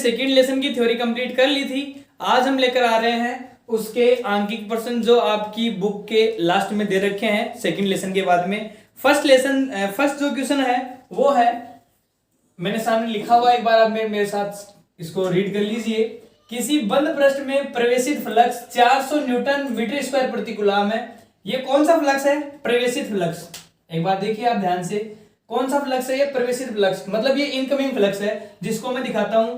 Second lesson की theory complete कर ली थी। आज हम लेकर आ रहे हैं उसके आंकिक प्रश्न जो आपकी बुक के लास्ट में दे रखे हैं सेकेंड लेसन के बाद में। फर्स्ट जो क्वेश्चन है वो है, मैंने सामने लिखा हुआ, एक बार आप मेरे साथ इसको रीड कर लीजिए। किसी बंद पृष्ठ में प्रवेशित फ्लक्स 400 न्यूटन मीटर स्क्वायर प्रति कूलम है। ये कौन सा फ्लक्स है? प्रवेशित फ्लक्स। एक बार देखिए आप ध्यान से, कौन सा फ्लक्स है ये? प्रवेशित फ्लक्स, मतलब ये इनकमिंग फ्लक्स है, जिसको मैं दिखाता हूं,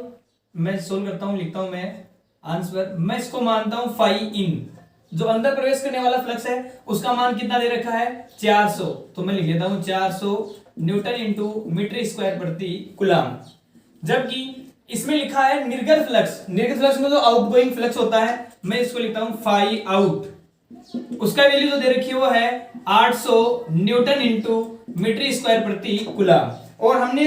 मैं सोल्व करता हूं, लिखता हूं मैं आंसर। मैं इसको मानता हूं फाई इन, जो अंदर प्रवेश करने वाला फ्लक्स है उसका मान कितना दे रखा है? 400। तो मैं लिख लेता हूं 400 न्यूटन इंटू मीटर स्क्वायर प्रति कूलम। जबकि इसमें लिखा है निर्गत फ्लक्स। निर्गत फ्लक्स में जो आउटगोइंग फ्लक्स होता है, मैं इसको लिखता हूं फाई आउट। उसका वैल्यू जो दे रखी है वो है 800 न्यूटन इंटू मीटर स्क्वायर प्रति कूलम। और हमने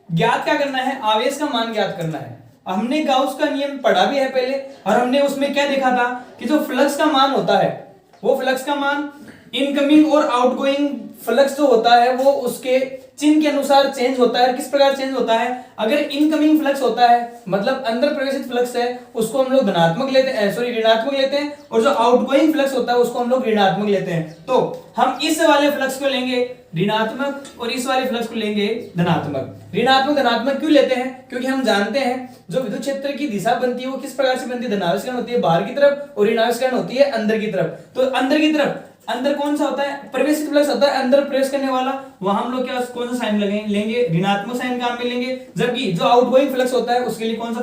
ज्ञात क्या करना है? आवेश का मान ज्ञात करना है। हमने गाउस का नियम पढ़ा भी है पहले, और हमने उसमें क्या देखा था कि जो फ्लक्स का मान होता है, वो फ्लक्स का मान इनकमिंग और आउटगोइंग फ्लक्स जो होता है वो उसके चिन्ह के अनुसार चेंज होता है। किस प्रकार चेंज होता है? अगर इनकमिंग फ्लक्स होता है, मतलब अंदर प्रवेशित फ्लक्स है, उसको हम लोग धनात्मक लेते हैं, ऋणात्मक लेते हैं, और जो आउटगोइंग फ्लक्स होता है उसको हम लोग ऋणात्मक लेते हैं। तो हम इस वाले फ्लक्स को लेंगे ऋणात्मक और इस वाले फ्लक्स को लेंगे धनात्मक। ऋणात्मक धनात्मक क्यों लेते हैं? क्योंकि हम जानते हैं जो विद्युत क्षेत्र की दिशा बनती है वो किस प्रकार से बनती है? धनावेशकरण होती है बाहर की तरफ और ऋणावेशकरण होती है अंदर की तरफ। तो अंदर की तरफ, अंदर कौन सा होता है? प्रवेशित फ्लक्स होता है, अंदर प्रवेश करने वाला। वहां हम लोग क्या कौन सा साइन लेंगे? ऋणात्मक साइन काम में लेंगे। जबकि जो आउटगोइंग फ्लक्स होता है उसके लिए कौन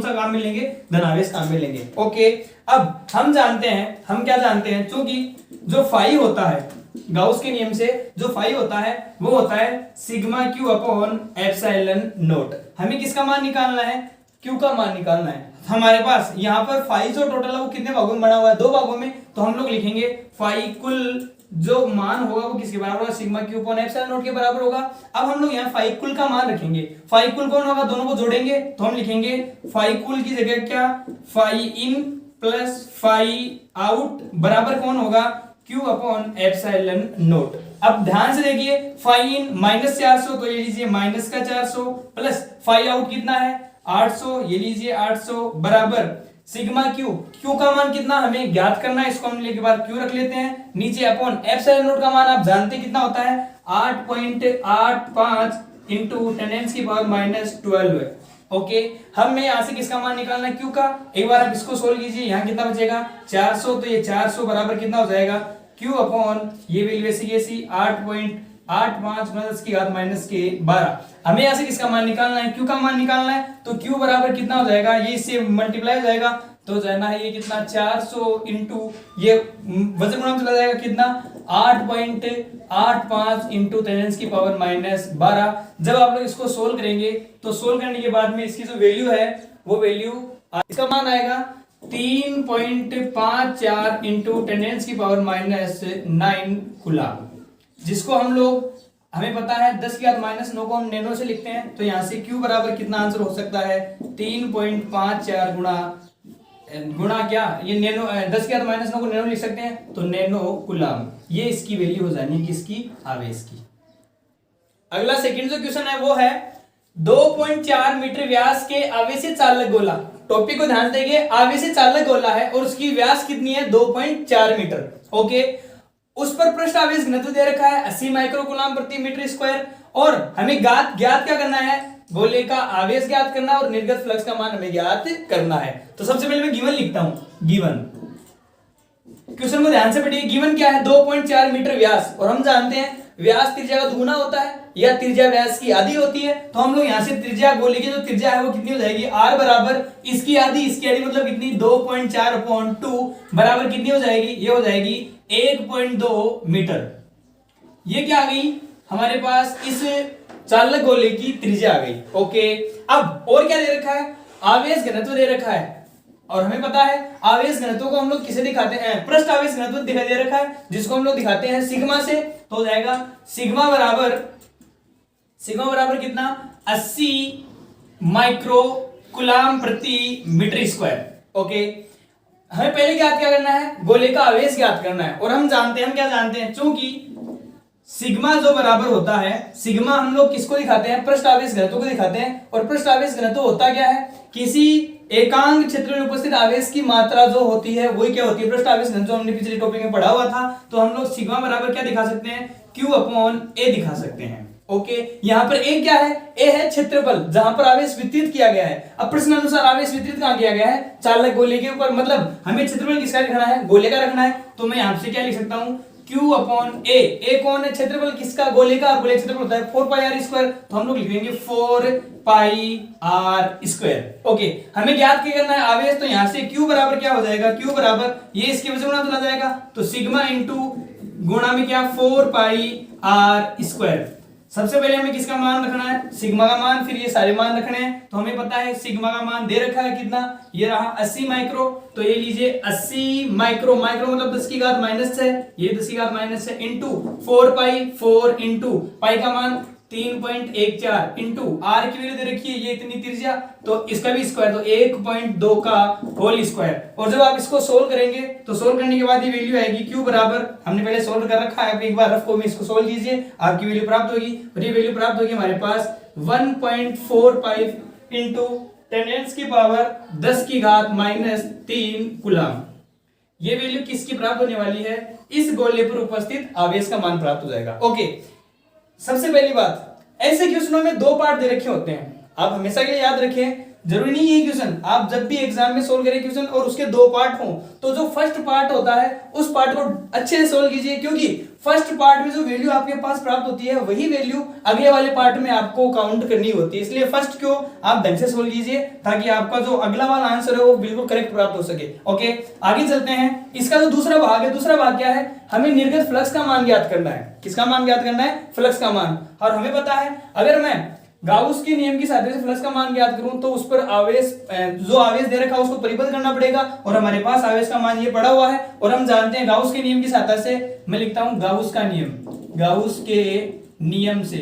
सा काम में लेंगे? धनावेश काम में लेंगे। ओके, अब हम जानते हैं, हम क्या जानते हैं? क्योंकि जो फाई होता है गाउस के नियम से, जो फाई होता है वो होता है sigma Q upon epsilon not. हमें किसका मान निकालना है? क्यू का मान निकालना है। हमारे पास यहाँ पर फाई जो टोटल है वो कितने भागों में बना हुआ है? 2 भागों में। तो हम लोग लिखेंगे फाई कुल जो मान होगा वो किसके बराबर होगा? Sigma Q upon epsilon not के बराबर होगा। अब हम लोग यहाँ फाई कुल का मान रखेंगे। फाई कुल कौन होगा? दोनों को जोड़ेंगे तो हम लिखेंगे फाई कुल की जगह क्या? Phi in plus phi out बराबर कौन होगा? Q upon epsilon not. अब ध्यान से देखिए, फाई इन माइनस 400, तो ये लीजिए माइनस का 400, प्लस फाई आउट कितना है? 800, ये लीजिए 800 बराबर सिग्मा क्यू। क्यू का मान कितना हमें ज्ञात करना है, इसको हम लेके बाद क्यू रख लेते हैं नीचे, अपॉन एप्सिलॉन नॉट का मान आप जानते कितना होता है? 8.85 इंटू 10⁻⁻12। ओके, हमें यहां से किसका मान निकालना है? क्यू का। एक बार आप इसको सोल्व कीजिए, यहां कितना बचेगा? 400, तो ये 400 बराबर कितना हो जाएगा? क्यू अपॉन ये वैल्यू ऐसी 8.85 10⁻⁻12। हमें यहां से किसका मान निकालना है? क्यू का मान निकालना है। तो क्यू बराबर कितना हो जाएगा? ये इससे मल्टीप्लाई हो जाएगा, तो जाना है ये कितना? 400 इंटू ये वजन गुणा चला जाएगा कितना? 8.85 इंटू 10⁻⁻12। जब आप लोग इसको सोल्व करेंगे तो सोल्व करने के बाद में इसकी जो वैल्यू है वो वैल्यू, इसका मान आएगा 3.54 इंटू 10⁻⁻9 कूलम, जिसको हम लोग, हमें पता है 10⁻⁻9 को हम नैनो से लिखते हैं। तो यहां से Q बराबर कितना आंसर हो सकता है? 3.54 गुणा क्या, ये नैनो 10⁻⁻9 को नैनो लिख सकते हैं, तो नैनो कूलम। ये इसकी वैल्यू हो जानी है किसकी? आवेश की। अगला सेकंड जो क्वेश्चन है वो है 2.4 मीटर व्यास के आवेशित चालक गोला। टॉपिक को ध्यान देंगे, आवेशित चालक गोला है और उसकी व्यास कितनी है? 2.4 मीटर। ओके, उस पर पृष्ठ आवेश घनत्व दे रखा है 80 माइक्रो कूलम प्रति मीटर स्क्वायर, और हमें ज्ञात क्या करना है? गोले का आवेश ज्ञात करना और निर्गत फ्लक्स का मान हमें ज्ञात करना है। तो सबसे पहले मैं गिवन लिखता हूं। गिवन क्वेश्चन को ध्यान से पढ़िए। गिवन क्या है? 2.4 मीटर व्यास, और हम जानते हैं व्यास त्रिज्या का दुगुना होता है या त्रिज्या व्यास की आधी होती है। तो हम लोग यहां से त्रिज्या गोले की जो त्रिज्या है वो कितनी हो जाएगी? r बराबर इसकी आधी मतलब कितनी? 2.4/2 बराबर कितनी हो जाएगी? ये हो जाएगी 1.2 मीटर। ये क्या आ गई हमारे पास? इस चालक गोले की त्रिज्या आ गई। ओके, अब और क्या दे रखा है? आवेश घनत्व दे रखा है, और हमें पता है आवेश घनत्व को हम लोग किसे दिखाते हैं? पृष्ठ आवेश घनत्व दिखाई दे रखा है, जिसको हम लोग दिखाते हैं सिग्मा से। तो हो जाएगा सिग्मा बराबर कितना? 80 माइक्रो कूलम प्रति मीटर स्क्वायर। ओके, हमें पहले क्या करना है? गोले का आवेश ज्ञात करना है, और हम क्या जानते हैं? चूंकि सिग्मा जो बराबर होता है, सिग्मा हम लोग किसको दिखाते हैं, पृष्ठ आवेश घनत्व को दिखाते हैं। और पृष्ठ आवेश घनत्व होता क्या है, किसी एकांक क्षेत्र में उपस्थित आवेश की मात्रा जो होती है वही क्या होती है, पृष्ठ आवेश घनत्व। हमने पिछले टॉपिक में पढ़ा हुआ था। तो हम लोग सिग्मा बराबर क्या दिखा सकते हैं, Q अपॉन A दिखा सकते हैं। ओके, यहाँ पर A क्या है, A है क्षेत्रफल जहां पर आवेश वितरित किया गया है। अब प्रश्न अनुसार आवेश वितरित कहां किया गया है, चालक गोले के ऊपर, मतलब हमें क्षेत्रफल किसका रखना है, गोले का रखना है। तो मैं यहां से क्या लिख सकता हूं, Q अपॉन A कौन है, क्षेत्रफल किसका, गोले का। गोले क्षेत्रफल होता है 4 पाई r स्क्वायर, तो हम लोग लिख देंगे 4 पाई r स्क्वायर। ओके, हमें ज्ञात क्या करना है, आवेश। तो यहां से Q बराबर क्या हो जाएगा, Q बराबर ये इसकी वजह से गुणा चला जाएगा, तो सिग्मा इंटू गुणा में क्या 4 पाई r स्क्वायर। सबसे पहले हमें किसका मान रखना है, सिग्मा का मान, फिर ये सारे मान रखने हैं। तो हमें पता है सिग्मा का मान दे रखा है कितना, ये रहा 80 माइक्रो। तो ये लीजिए 80 माइक्रो, माइक्रो मतलब 10 की घात -6, ये 10 की घात -6 इंटू 4 पाई, 4 इंटू पाई का मान 3.14 इंटू आर की वैल्यू दे रखी है, ये इतनी त्रिज्या, तो इसका भी स्क्वायर, तो 1.2 का होल स्क्वायर। और जब आप इसको सोल्व करेंगे तो सोल्व करने के बाद ये वैल्यू आएगी Q बराबर, हमने पहले सोल्व कर रखा है, आप एक बार रफ को में इसको सोल्व कीजिए, आपकी वैल्यू प्राप्त होगी। और ये वैल्यू प्राप्त होगी हमारे पास 1.45 इंटू 10 की पावर 10 की घात -3 कूलम। ये वैल्यू किसकी प्राप्त होने वाली है, इस गोले पर उपस्थित आवेश का मान प्राप्त हो जाएगा। ओके, सबसे पहली बात, ऐसे क्वेश्चनों में दो पार्ट दे रखे होते हैं, आप हमेशा के लिए याद रखें। जरूरी नहीं है क्वेश्चन आप जब भी एग्जाम में सोल्व करें क्वेश्चन और उसके दो पार्ट हों, तो जो फर्स्ट पार्ट होता है उस पार्ट को अच्छे से सोल्व कीजिए, क्योंकि फर्स्ट पार्ट में जो वैल्यू आपके पास प्राप्त होती है वही वैल्यू अगले वाले पार्ट में आपको काउंट करनी होती है। इसलिए फर्स्ट को आप ढंग से सोल्व कीजिए ताकि आपका जो अगला वाला आंसर है वो बिल्कुल करेक्ट प्राप्त हो सके। ओके, आगे चलते हैं। इसका जो दूसरा भाग है, दूसरा भाग क्या है, हमें निर्गत फ्लक्स का मान ज्ञात करना है। किसका मान ज्ञात करना है, फ्लक्स का मान। और हमें पता है अगर मैं गाउस के नियम की सहायता से फ्लक्स का मान ज्ञात करूं तो उस पर आवेश, जो आवेश दे रखा है उसको परिबद्ध करना पड़ेगा। और हमारे पास आवेश का मान ये पड़ा हुआ है और हम जानते हैं गाउस के नियम की सहायता से, मैं लिखता हूं गाउस का नियम, गाउस के नियम से।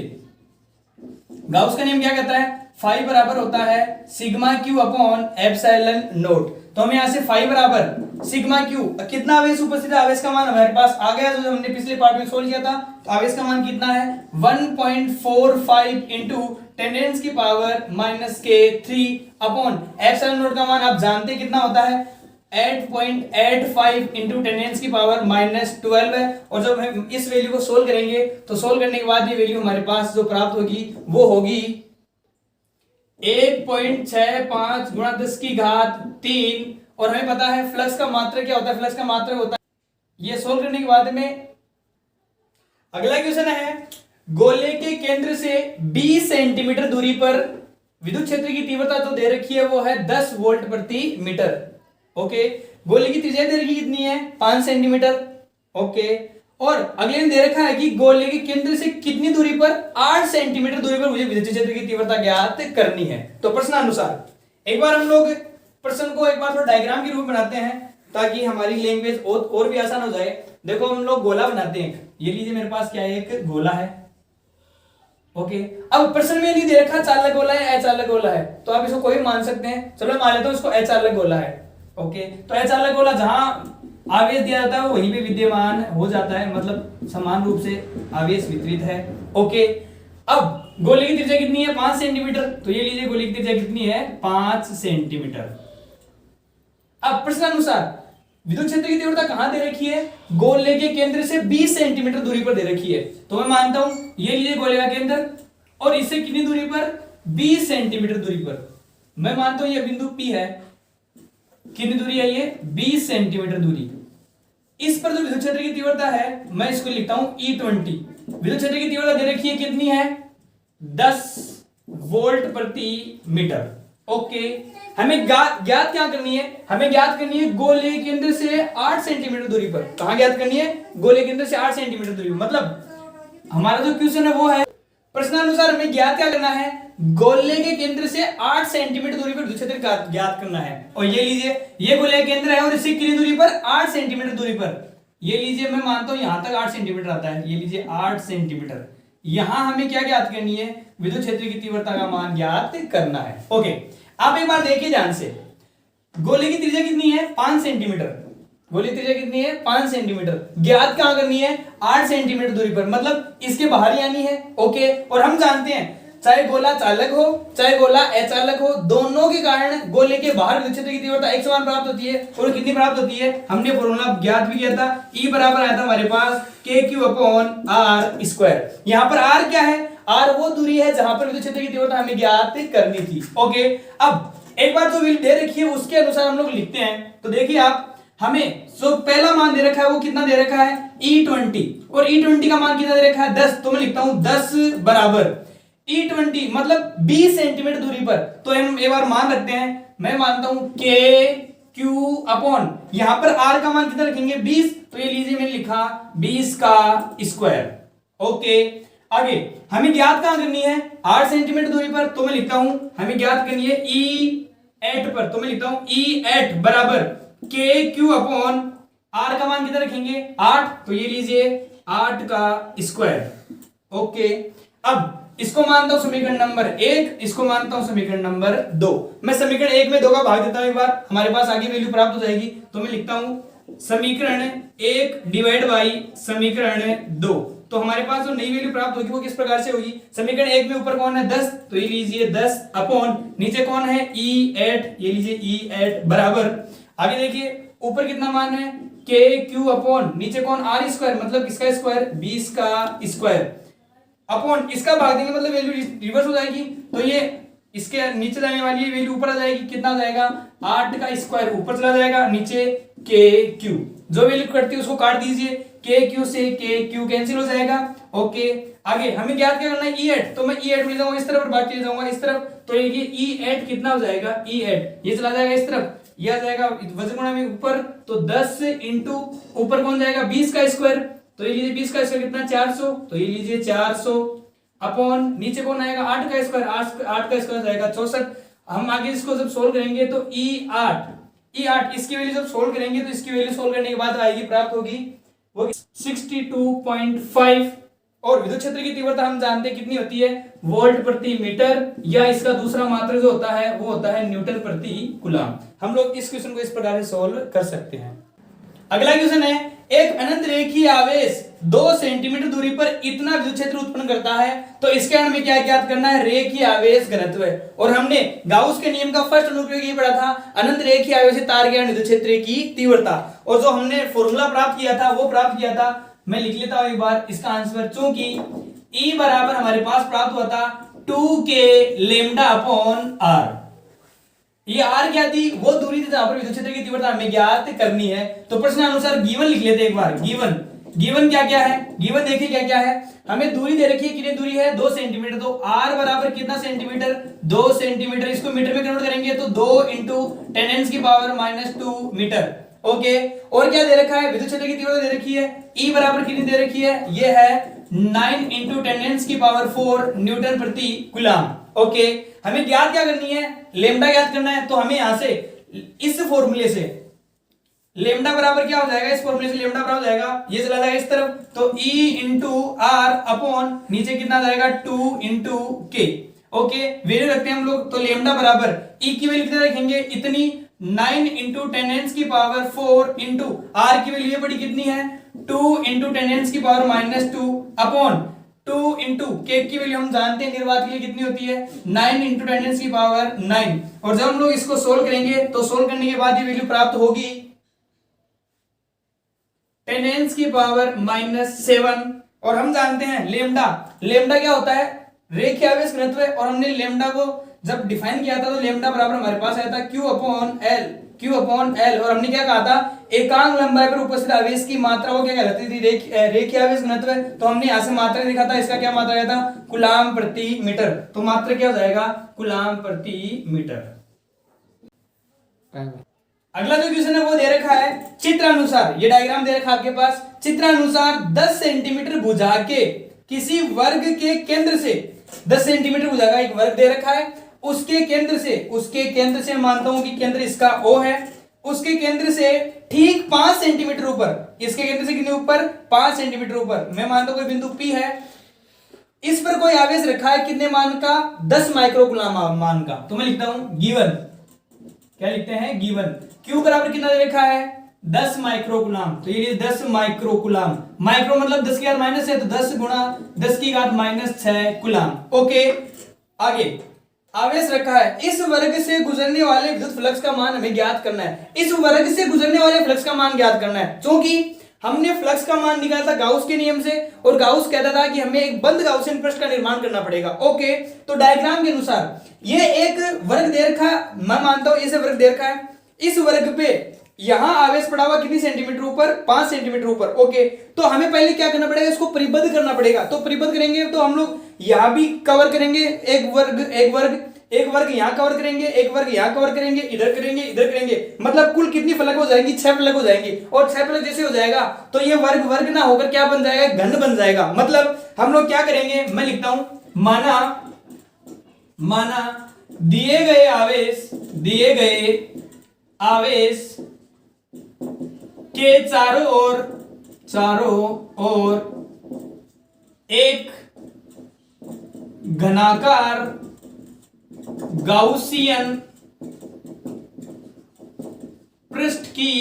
गाउस का नियम क्या कहता है, फाई बराबर होता है sigma Q upon epsilon note. तो हमें यहां से फाई बराबर सिग्मा क्यू, कितना आवेश उपस्थित है, आवेश का मान हमारे पास आ गया जो हमने पिछले पार्ट में सोल्व किया था। तो आवेश का मान कितना है 1.45 इंटू 10 की पावर -3 अपॉन एप्सिलॉन नोट का मान आप जानते हैं कितना होता है 8.85 इंटू 10 की पावर -12 है। और जब हम इस वैल्यू को सोल्व करेंगे तो सोल्व करने के बाद ये वैल्यू हमारे पास जो प्राप्त होगी वो होगी 1.65 गुणा 10 की घात 3। और हमें पता है फ्लक्स का मात्रा क्या होता है, फ्लक्स का मात्रा होता है, ये सोल्व करने के बाद में अगला क्वेश्चन है, गोले के केंद्र से 20 सेंटीमीटर दूरी पर विद्युत क्षेत्र की तीव्रता जो दे रखी है वो है 10 वोल्ट प्रति मीटर। ओके, गोले की त्रिज्या दे रखी कितनी है 5 सेंटीमीटर। ओके, और अगले ने दे रखा है कि गोले के केंद्र से कितनी दूरी पर 8 सेंटीमीटर दूरी पर मुझे विद्युत क्षेत्र की तीव्रता ज्ञात करनी है। तो प्रश्नानुसार एक बार हम लोग प्रश्न को एक बार थोड़ा डायग्राम के रूप में बनाते हैं ताकि हमारी लैंग्वेज और भी आसान हो जाए। देखो हम लोग गोला बनाते हैं, ये लीजिए मेरे पास क्या है, एक गोला है। ओके, अब प्रश्न में नहीं दे रखा चालक गोला है अचालक गोला है, तो आप इसको कोई मान सकते हैं। चलो मान लेता हूं इसको अचालक गोला है। ओके, तो अचालक गोला जहां आवेश दिया जाता है वहीं पे विद्यमान हो जाता है, मतलब समान रूप से आवेश वितरित है। ओके, अब गोले की त्रिज्या कितनी है 5 सेंटीमीटर, तो ये लीजिए गोले की त्रिज्या कितनी है 5 सेंटीमीटर। अब प्रश्नानुसार विद्युत क्षेत्र की तीव्रता कहां दे रखी है, गोले के केंद्र से 20 सेंटीमीटर दूरी पर दे रखी है। तो मैं मानता हूं ये लीजिए गोले का केंद्र और इससे कितनी दूरी पर 20 सेंटीमीटर दूरी पर, मैं मानता हूं ये बिंदु P है। कितनी दूरी है ये 20 सेंटीमीटर दूरी। इस पर जो विद्युत क्षेत्र की तीव्रता है मैं इसको लिखता हूं E20। विद्युत क्षेत्र की तीव्रता दे रखी है कितनी है 10 वोल्ट प्रति मीटर। ओके, हमें ज्ञात क्या करनी है, हमें ज्ञात करनी है गोले केंद्र से 8 सेंटीमीटर दूरी पर। कहां ज्ञात करनी है, गोले केंद्र से 8 सेंटीमीटर दूरी पर। मतलब हमारा जो क्वेश्चन है वो है प्रश्नानुसार हमें ज्ञात क्या करना है, गोले के केंद्र से 8 सेंटीमीटर दूरी पर विद्युत क्षेत्र ज्ञात करना है। और ये लीजिए ये गोले का केंद्र है और इससे कितनी दूरी पर 8 सेंटीमीटर दूरी पर, ये लीजिए मैं मानता हूं यहां तक 8 सेंटीमीटर आता है, ये लीजिए 8 सेंटीमीटर। यहां हमें क्या ज्ञात करनी है, विद्युत क्षेत्र की तीव्रता का मान ज्ञात करना है। ओके, आप एक बार देखिए ध्यान से, गोले की त्रिज्या कितनी है 5 सेंटीमीटर। गोली की त्रिज्या कितनी है 5 सेंटीमीटर। ज्ञात कहां करनी है 8 सेंटीमीटर दूरी पर, मतलब इसके बाहर ही आनी है। ओके, और हम जानते हैं चाहे गोला चालक हो चाहे गोला अचालक हो, दोनों के कारण गोले के बाहर विद्युत क्षेत्र की तीव्रता एक समान प्राप्त होती है। और कितनी प्राप्त होती है हमने फॉर्मूला ज्ञात भी किया था, E बराबर आया था हमारे पास KQ/R²। यहां पर R क्या है, R वो दूरी है जहां पर विद्युत क्षेत्र की तीव्रता हमें ज्ञात करनी थी। ओके, अब एक बार जो विल दे रखी है उसके अनुसार हम लोग लिखते हैं। तो देखिए आप, हमें जो पहला मान दे रखा है वो कितना दे रखा है E20, और E20 का मान कितना दे रखा है 10। तो मैं लिखता हूं 10 बराबर E20 मतलब 20 सेंटीमीटर दूरी पर। तो हम एक बार मान रखते हैं, मैं मानता हूं KQ/, यहां पर R का मान कितना रखेंगे 20, तो ये लीजिए मैंने लिखा 20 का स्क्वायर। ओके, आगे हमें ज्ञात कहां करनी है 8 सेंटीमीटर दूरी पर, तो मैं लिखता हूं हमें ज्ञात करनी है E8 पर। तो मैं लिखता हूं E8 बराबर KQ/R का मान कितना रखेंगे 8, तो ये लीजिए 8 का स्क्वायर। ओके, अब इसको मानता हूं समीकरण नंबर 1, इसको मानता हूं समीकरण नंबर 2। मैं समीकरण 1 में 2 का भाग देता हूं एक बार, हमारे पास आगे वैल्यू प्राप्त हो जाएगी। तो मैं लिखता हूं समीकरण 1 डिवाइड बाई समीकरण 2। तो हमारे पास जो नई वैल्यू प्राप्त होगी वो किस प्रकार से होगी, समीकरण 1 में ऊपर कौन है 10, तो ये लीजिए 10 अपॉन नीचे कौन है E8, ये लीजिए E8 बराबर, आगे देखिए ऊपर कितना मान है KQ/ नीचे कौन R², मतलब इसका स्क्वायर 20 का स्क्वायर अपॉन इसका भाग देंगे मतलब वैल्यू रिवर्स हो जाएगी। तो ये इसके नीचे जाने वाली वैल्यू ऊपर आ जाएगी, कितना हो जाएगा 8 का स्क्वायर ऊपर चला जाएगा, नीचे KQ जो वैल्यू कटती है उसको काट दीजिए, KQ से KQ कैंसिल हो जाएगा। ओके, आगे हमें ज्ञात क्या करना है E8, तो मैं E8 ले जाऊंगा इस तरफ और बाकी ले जाऊंगा इस तरफ। तो ये E8 कितना हो जाएगा E8 ये चला जाएगा इस तरफ, ये आ जाएगा वजन गुणा में ऊपर, तो 10 इंटू ऊपर कौन जाएगा 20 का स्क्वायर, तो ये लीजिए 20 का स्क्वायर कितना 400, तो ये लीजिए 400 अपॉन नीचे कौन आएगा 8 का स्क्वायर, 8 का स्क्वायर जाएगा 64। हम आगे इसको जब सोल्व करेंगे तो E8 इसकी वैल्यू जब सोल्व करेंगे तो इसकी वैल्यू सोल्व करने के बाद आएगी प्राप्त होगी वो 62.5। और विद्युत क्षेत्र की तीव्रता हम जानते हैं कितनी होती है वोल्ट प्रति मीटर, या इसका दूसरा मात्रक जो होता है वो होता है न्यूटन प्रति कूलम। हम लोग इस क्वेश्चन को इस प्रकार से सोल्व कर सकते हैं। अगला क्वेश्चन है, एक अनंत रेखीय आवेश 2 सेंटीमीटर दूरी पर इतना विद्युत क्षेत्र उत्पन्न करता है, तो इसके हमें क्या ज्ञात करना है रेखीय आवेश घनत्व। और हमने गाउस के नियम का फर्स्ट अनुप्रयोग ये पढ़ा था, अनंत रेखीय आवेश से तार ज्ञान विद्युत क्षेत्र की तीव्रता, और जो हमने फॉर्मूला प्राप्त किया था वो प्राप्त किया था, मैं लिख लेता हूं एक बार इसका आंसर, चूंकि E बराबर हमारे पास प्राप्त हुआ था 2K λ/R। ये R क्या थी, वो दूरी थी जहां पर विद्युत क्षेत्र की तीव्रता हमें ज्ञात करनी है। तो प्रश्न अनुसार गिवन लिख लेते हैं एक बार। गिवन क्या क्या है, गिवन देखिए क्या क्या है, हमें दूरी दे रखी है, कितनी दूरी है 2 सेंटीमीटर, तो R बराबर कितना सेंटीमीटर 2 सेंटीमीटर, इसको मीटर में कन्वर्ट करेंगे तो 2 इंटू 10⁻⁻² मीटर। ओके, और क्या दे रखा है विद्युत क्षेत्र की तीव्रता दे रखी है E बराबर कितनी दे रखी है, ये है 9 इंटू 10⁻⁴ न्यूटन प्रति कूलम। ओके, हमें ज्ञात क्या करनी है लेमडा ज्ञात करना है। तो हमें यहां से इस फॉर्मूले से लेमडा बराबर क्या हो जाएगा, इस फॉर्मूले से लेमडा बराबर हो जाएगा, ये चला जाएगा इस तरफ, तो E इंटू R अपॉन नीचे कितना जाएगा 2 इंटू K। ओके, वैल्यू रखते हैं हम लोग, तो लेमडा बराबर E की वैल्यू कितना रखेंगे इतनी 9 इंटू 10⁻⁴ इंटू R की वैल्यू ये बड़ी कितनी है 2 इंटू 10⁻⁻² अपॉन 2 इंटू K की वैल्यू हम जानते हैं निर्वात के लिए कितनी होती है 9 इंटू 10⁹। और जब हम लोग इसको सोल्व करेंगे तो सोल्व करने के बाद ये वैल्यू प्राप्त होगी 10⁻⁻7। और हम जानते हैं लेमडा क्या होता है रेखीय आवेश घनत्व है, और हमने लेमडा को जब डिफाइन किया था तो लेमडा बराबर हमारे पास आया था Q अपॉन L, और हमने क्या कहा था एकांक लंबाई पर उपस्थित आवेश की मात्रा वो क्या कहलाती थी रेखीय आवेश घनत्व है। तो हमने यहां से मात्रा लिखा था, इसका क्या मात्रा आया था कूलम प्रति मीटर, तो मात्रा क्या हो जाएगा कूलम प्रति मीटर। अगला जो क्वेश्चन है वो दे रखा है चित्र अनुसार, ये डायग्राम दे रखा है आपके पास, चित्र अनुसार 10 सेंटीमीटर भुजा के किसी वर्ग के केंद्र से 10 सेंटीमीटर भुजा का एक वर्ग दे रखा है, उसके केंद्र से मानता हूं कि केंद्र इसका O है, उसके केंद्र से ठीक 5 सेंटीमीटर ऊपर, इसके केंद्र से कितने ऊपर 5 सेंटीमीटर ऊपर मैं मानता हूं कोई बिंदु P है, इस पर कोई आवेश रखा है कितने मान का 10 माइक्रो कूलम मान का। तो मैं लिखता हूं गिवन, क्या लिखते हैं गिवन, Q बराबर कितना दे रखा है 10 माइक्रोकुलाम। तो ये 10 माइक्रोकुलाम, माइक्रो मतलब 10 की घात माइनस है, तो 10 गुणा 10 की घात माइनस 6 कुलाम। ओके, आगे आवेश रखा है, इस वर्ग से गुजरने वाले विद्युत फ्लक्स का मान हमें ज्ञात करना है। इस वर्ग से गुजरने वाले फ्लक्स का मान ज्ञात करना है, क्योंकि हमने फ्लक्स का मान निकाला था गाउस के नियम से, और गाउस कहता था कि हमें एक बंद गाउसियन पृष्ठ का निर्माण करना पड़ेगा। ओके, तो डायग्राम के अनुसार ये एक वर्ग दे रखा, मैं मानता हूं इसे वर्ग दे रखा है। इस वर्ग पे यहां आवेश पड़ा हुआ कितनी सेंटीमीटर ऊपर, 5 सेंटीमीटर ऊपर। ओके, तो हमें पहले क्या करना पड़ेगा, इसको परिबद्ध करना पड़ेगा। तो परिबद्ध करेंगे तो हम लोग यहां भी कवर करेंगे, एक वर्ग एक वर्ग, एक वर्ग यहां कवर करेंगे, एक वर्ग यहां कवर करेंगे, इधर करेंगे, इधर करेंगे, मतलब कुल कितनी फलक हो जाएंगी, 6 फलक हो जाएंगी। और 6 फलक जैसे हो जाएगा तो ये वर्ग वर्ग ना होकर क्या बन जाएगा, घन बन जाएगा। मतलब हम लोग क्या करेंगे, मैं लिखता हूं, माना दिए गए आवेश के चारों ओर एक घनाकार गाउसियन पृष्ठ की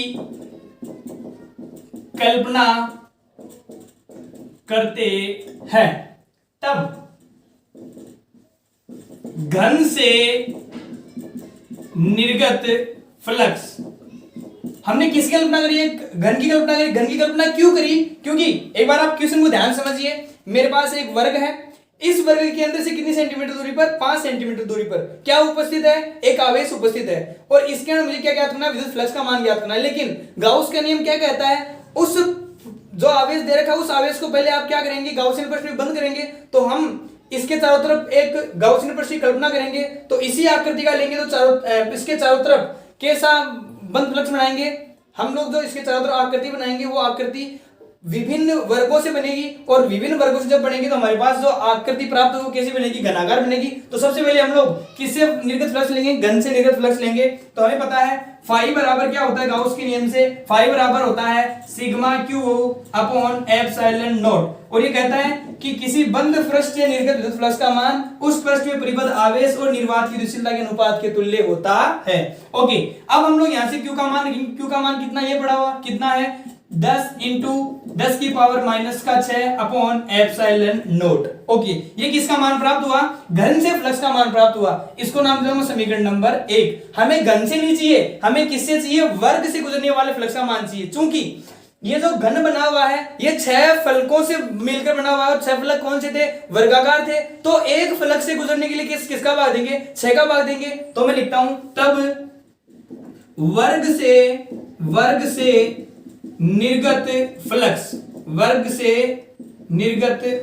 कल्पना करते हैं, तब घन से निर्गत फ्लक्स, हमने किसकी कल्पना करी है, घन की कल्पना करी। घन की कल्पना क्यों करी, क्योंकि एक बार आप क्वेश्चन को ध्यान समझिए, मेरे पास एक वर्ग है, इस वर्ग के अंदर से कितनी सेंटीमीटर दूरी पर, 5 सेंटीमीटर दूरी पर क्या उपस्थित है, एक आवेश उपस्थित है, और इसके अंदर मुझे क्या ज्ञात करना है, विद्युत फ्लक्स का मान ज्ञात करना है। लेकिन गाउस का नियम क्या कहता है, उस जो आवेश दे रखा है उस आवेश को पहले आप क्या करेंगे, गाउसियन पृष्ठ में बंद करेंगे, तो हम इसके चारों तरफ एक गाउसियन पृष्ठ की कल्पना करेंगे, तो इसी आकृति का लेंगे, तो इसके चारों तरफ कैसा बंद फ्लक्स बनाएंगे हम लोग, जो इसके चारों तरफ आकृति बनाएंगे वो आकृति विभिन्न वर्गों से बनेगी, और विभिन्न वर्गों से जब बनेगी तो हमारे पास जो आकृति प्राप्त होगी कैसी बनेगी, घनाकार बनेगी। तो सबसे पहले हम लोग किससे निर्गत फ्लक्स लेंगे, घन से निर्गत फ्लक्स लेंगे। तो हमें पता है फाई बराबर क्या होता है, गाउस के नियम से फाई बराबर होता है sigma Q upon epsilon not, और ये कहता है कि किसी बंद पृष्ठ से निर्गत विद्युत फ्लक्स का मान उस पृष्ठ में परिबद्ध आवेश और निर्वात की गतिशीलता के अनुपात के तुल्य होता है। ओके, अब हम लोग यहां से क्यू का मान कितना, ये पड़ा हुआ कितना है, 10 इंटू 10 की पावर माइनस का 6 अपॉन एप्सिलॉन नोट। ओके, ये किसका मान प्राप्त हुआ, घन से फ्लक्स का मान प्राप्त हुआ। इसको नाम दूंगा समीकरण नंबर 1। हमें घन से नहीं चाहिए, हमें किससे चाहिए, वर्ग से गुजरने वाले फ्लक्स का मान चाहिए। चूंकि ये जो घन बना हुआ है ये 6 फलकों से मिलकर बना हुआ है, और 6 फलक कौन से थे, वर्गाकार थे, तो एक फलक से गुजरने के लिए किसका भाग देंगे, 6 का भाग देंगे। तो मैं लिखता हूं, तब वर्ग से निर्गत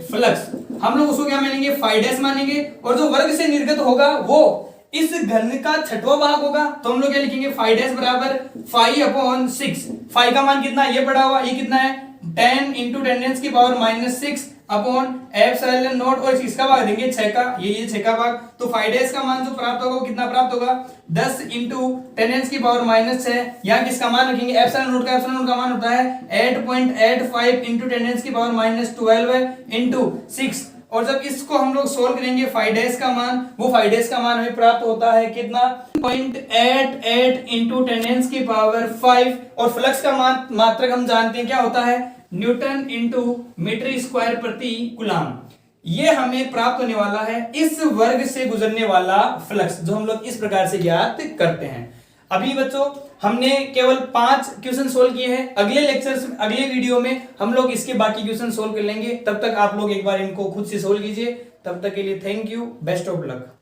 फ्लक्स हम लोग उसको क्या मानेंगे, फाई डैश मानेंगे, और जो वर्ग से निर्गत होगा वो इस घन का छठवां भाग होगा। तो हम लोग क्या लिखेंगे, फाई डैश बराबर फाई अपॉन 6। फाई का मान कितना, ये पड़ा हुआ, ये कितना है, 10 इंटू 10 की power minus 6 upon epsilon not, और इसका भाग देंगे 6 का, ये 6 का भाग। तो फाई डैश का मान जो प्राप्त होगा वो कितना प्राप्त होगा, 10 इंटू 10 की पावर माइनस 6। यहाँ किसका मान रखेंगे, एप्सिलॉन नोट का मान होता है 8.85 इंटू 10 की पावर माइनस 12 इंटू 6, और जब इसको हम लोग सोल्व करेंगे फाई डैश का मान, वो फाई डैश का मान हमें प्राप्त होता है कितना, 0.88 इंटू 10 की पावर 5, और फ्लक्स का मात्रक हम जानते हैं क्या होता है, न्यूटन इंटू मीटर स्क्वायर प्रति कूलम। ये हमें प्राप्त होने वाला है इस वर्ग से गुजरने वाला फ्लक्स, जो हम लोग इस प्रकार से ज्ञात करते हैं। अभी बच्चों हमने केवल 5 क्वेश्चन सोल्व किए हैं, अगले लेक्चर्स अगले वीडियो में हम लोग इसके बाकी क्वेश्चन सोल्व कर लेंगे। तब तक आप लोग एक बार इनको खुद से सोल्व कीजिए। तब तक के लिए thank you, best of luck.